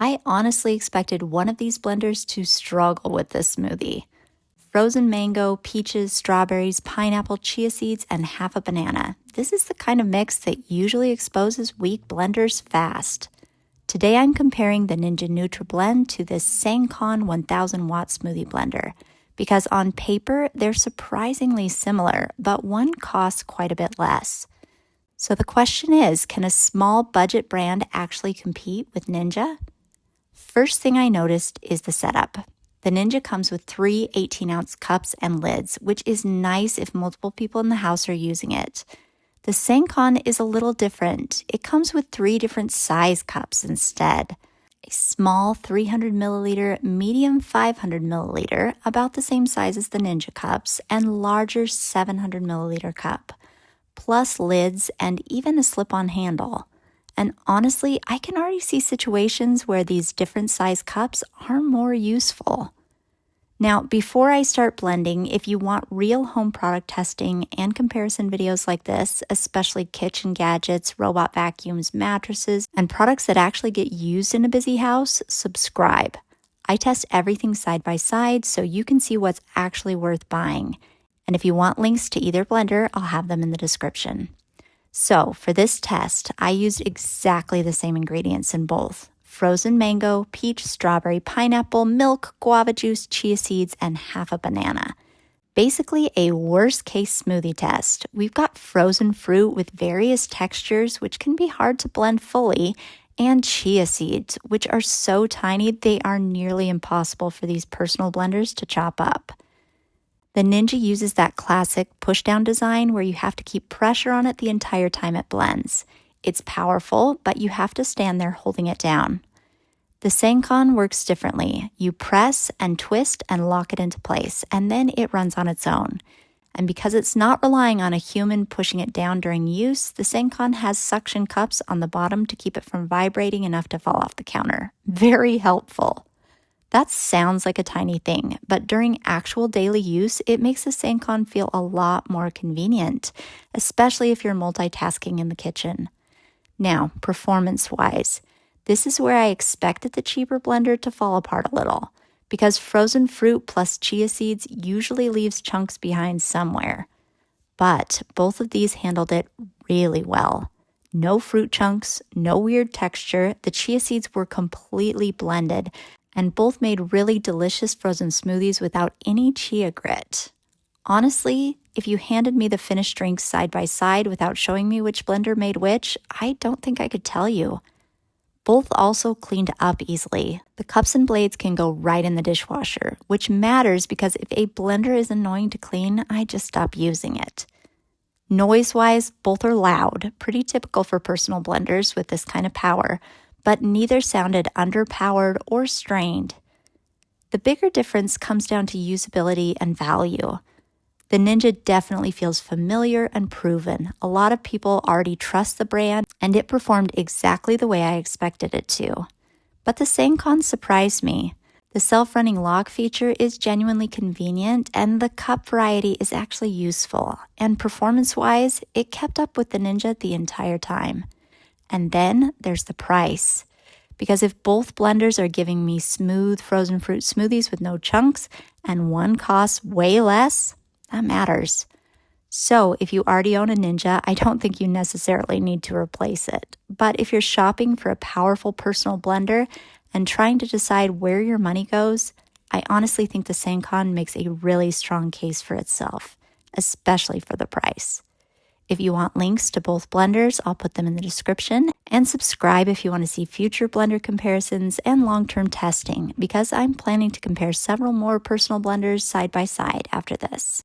I honestly expected one of these blenders to struggle with this smoothie. Frozen mango, peaches, strawberries, pineapple, chia seeds, and half a banana. This is the kind of mix that usually exposes weak blenders fast. Today I'm comparing the Ninja Nutri Blend to this Sangcon 1000 watt smoothie blender because on paper they're surprisingly similar, but one costs quite a bit less. So the question is, can a small budget brand actually compete with Ninja? First thing I noticed is the setup. The Ninja comes with 3 18-ounce cups and lids, which is nice if multiple people in the house are using it. The Sangcon is a little different. It comes with 3 different size cups instead. A small 300 milliliter, medium 500 milliliter, about the same size as the Ninja cups, and larger 700 milliliter cup, plus lids and even a slip-on handle. And honestly, I can already see situations where these different size cups are more useful. Now, before I start blending, if you want real home product testing and comparison videos like this, especially kitchen gadgets, robot vacuums, mattresses, and products that actually get used in a busy house, subscribe. I test everything side by side so you can see what's actually worth buying. And if you want links to either blender, I'll have them in the description. So for this test, I used exactly the same ingredients in both: frozen mango, peach, strawberry, pineapple, milk, guava juice, chia seeds, and half a banana. Basically a worst case smoothie test. We've got frozen fruit with various textures, which can be hard to blend fully, and chia seeds, which are so tiny they are nearly impossible for these personal blenders to chop up. The Ninja uses that classic push-down design where you have to keep pressure on it the entire time it blends. It's powerful, but you have to stand there holding it down. The Sangcon works differently. You press and twist and lock it into place, and then it runs on its own. And because it's not relying on a human pushing it down during use, the Sangcon has suction cups on the bottom to keep it from vibrating enough to fall off the counter. Very helpful. That sounds like a tiny thing, but during actual daily use, it makes the Sangcon feel a lot more convenient, especially if you're multitasking in the kitchen. Now, performance-wise, this is where I expected the cheaper blender to fall apart a little, because frozen fruit plus chia seeds usually leaves chunks behind somewhere. But both of these handled it really well. No fruit chunks, no weird texture, the chia seeds were completely blended, and both made really delicious frozen smoothies without any chia grit. Honestly, if you handed me the finished drinks side by side without showing me which blender made which, I don't think I could tell you. Both also cleaned up easily. The cups and blades can go right in the dishwasher, which matters because if a blender is annoying to clean, I just stop using it. Noise-wise, both are loud, pretty typical for personal blenders with this kind of power, but neither sounded underpowered or strained. The bigger difference comes down to usability and value. The Ninja definitely feels familiar and proven. A lot of people already trust the brand, and it performed exactly the way I expected it to. But the Sangcon surprised me. The self-running lock feature is genuinely convenient, and the cup variety is actually useful. And performance-wise, it kept up with the Ninja the entire time. And then there's the price. Because if both blenders are giving me smooth frozen fruit smoothies with no chunks, and one costs way less, that matters. So if you already own a Ninja, I don't think you necessarily need to replace it. But if you're shopping for a powerful personal blender and trying to decide where your money goes, I honestly think the Sangcon makes a really strong case for itself, especially for the price. If you want links to both blenders, I'll put them in the description, and subscribe if you want to see future blender comparisons and long-term testing, because I'm planning to compare several more personal blenders side by side after this.